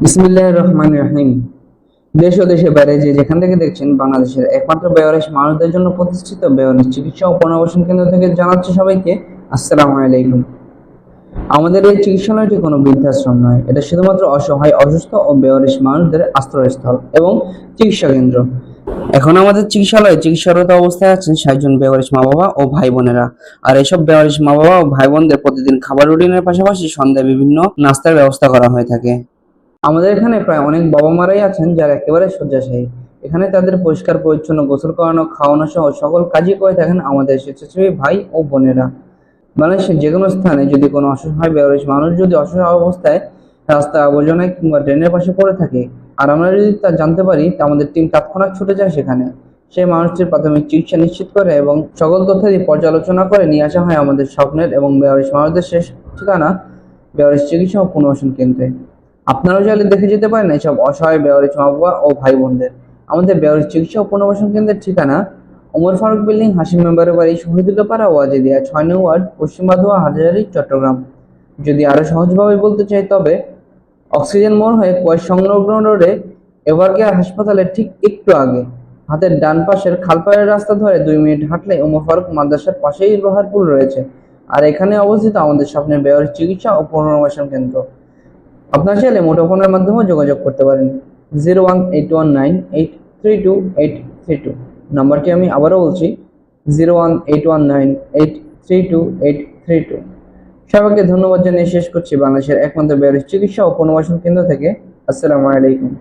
বিসমিল্লাহির রহমানির রহিম। দেশ ও দেশের বাইরে যে যেখান থেকে দেখছেন, বাংলাদেশের একমাত্র বেওয়ারিশ মানুষদের জন্য প্রতিষ্ঠিত বেওয়ারিশ চিকিৎসা ও পুনর্বাসন কেন্দ্র থেকে জানাচ্ছি সবাইকে আসসালামু আলাইকুম। আমাদের এই চিকিৎসালয়টি কোনো বৃদ্ধাশ্রম নয়, এটা শুধুমাত্র অসহায়, অসুস্থ ও বেওয়ারিশ মানুষদের আশ্রয়স্থল এবং চিকিৎসা কেন্দ্র। এখন আমাদের চিকিৎসালয়ে চিকিৎসারত অবস্থায় আছেন ৬০ জন বেওয়ারিশ মা বাবা ও ভাই বোনেরা। আর এইসব বেওয়ারিশ মা বাবা ও ভাই বোনদের প্রতিদিন খাবার রুটিনের পাশাপাশি সন্ধ্যায় বিভিন্ন নাস্তার ব্যবস্থা করা হয়ে থাকে। আমাদের এখানে প্রায় অনেক বাবা মারাই আছেন যারা একেবারে শয্যাশায়ী। এখানে তাদের পরিষ্কার পরিচ্ছন্ন গোসল করানো, খাওয়ানো সহ সকল কাজই করে থাকেন আমাদের স্বেচ্ছাসেবী ভাই ও বোনেরা। বাংলাদেশের যে কোনো স্থানে যদি কোনো অসহায় বেওয়ারিশ মানুষ যদি অসহায় অবস্থায় রাস্তায়, আবর্জনায় কিংবা ড্রেনের পাশে পড়ে থাকে, আর আমরা যদি তা জানতে পারি, তা আমাদের টিম তৎক্ষণাৎ ছুটে যায় সেখানে। সেই মানুষটির প্রাথমিক চিকিৎসা নিশ্চিত করে এবং সকল তথ্যাদি পর্যালোচনা করে নিয়ে আসা হয় আমাদের স্বপ্নের এবং বেওয়ারিশ মানুষদের শেষ ঠিকানা বেওয়ারিশ চিকিৎসা ও পুনর্বাসন কেন্দ্রে। আপনারাও চাইলে দেখে যেতে পারেন এসব অসহায় বেওয়ারিশ মা বাবা ও ভাই বোনদের। আমাদের বেওয়ারিশ চিকিৎসা ও পুনর্বাসন কেন্দ্রের ঠিকানা ওমর ফারুক বিল্ডিং, হাসিম মেম্বারের বাড়ি, শহীদুল্লাপাড়া, ওয়াজেদিয়া, ৬ নং ওয়ার্ড, পশ্চিম বাদুয়া, হাটহাজারী, চট্টগ্রাম। যদি আরো সহজভাবে বলতে চাই, তবে অক্সিজেন মোড় হয়ে কোয়েস সংলগ্ন রোডে এভারকেয়ার হাসপাতালের ঠিক একটু আগে হাতের ডান পাশের খালপাড়ের রাস্তা ধরে ২ মিনিট হাঁটলে ওমর ফারুক মাদ্রাসার পাশেই লোহার পুল রয়েছে। আর এখানে অবস্থিত আমাদের স্বপ্নের বেওয়ারিশ চিকিৎসা ও পুনর্বাসন কেন্দ্র। আপনারা চাইলে মুঠোফোনের মাধ্যমেও যোগাযোগ করতে পারেন 01819832832। নাম্বারটি আমি আবারও বলছি 01819832832। সবাইকে ধন্যবাদ জানিয়ে শেষ করছি বাংলাদেশের একমাত্র বেওয়ারিশ চিকিৎসা ও পুনর্বাসন কেন্দ্র থেকে। আসসালামু আলাইকুম।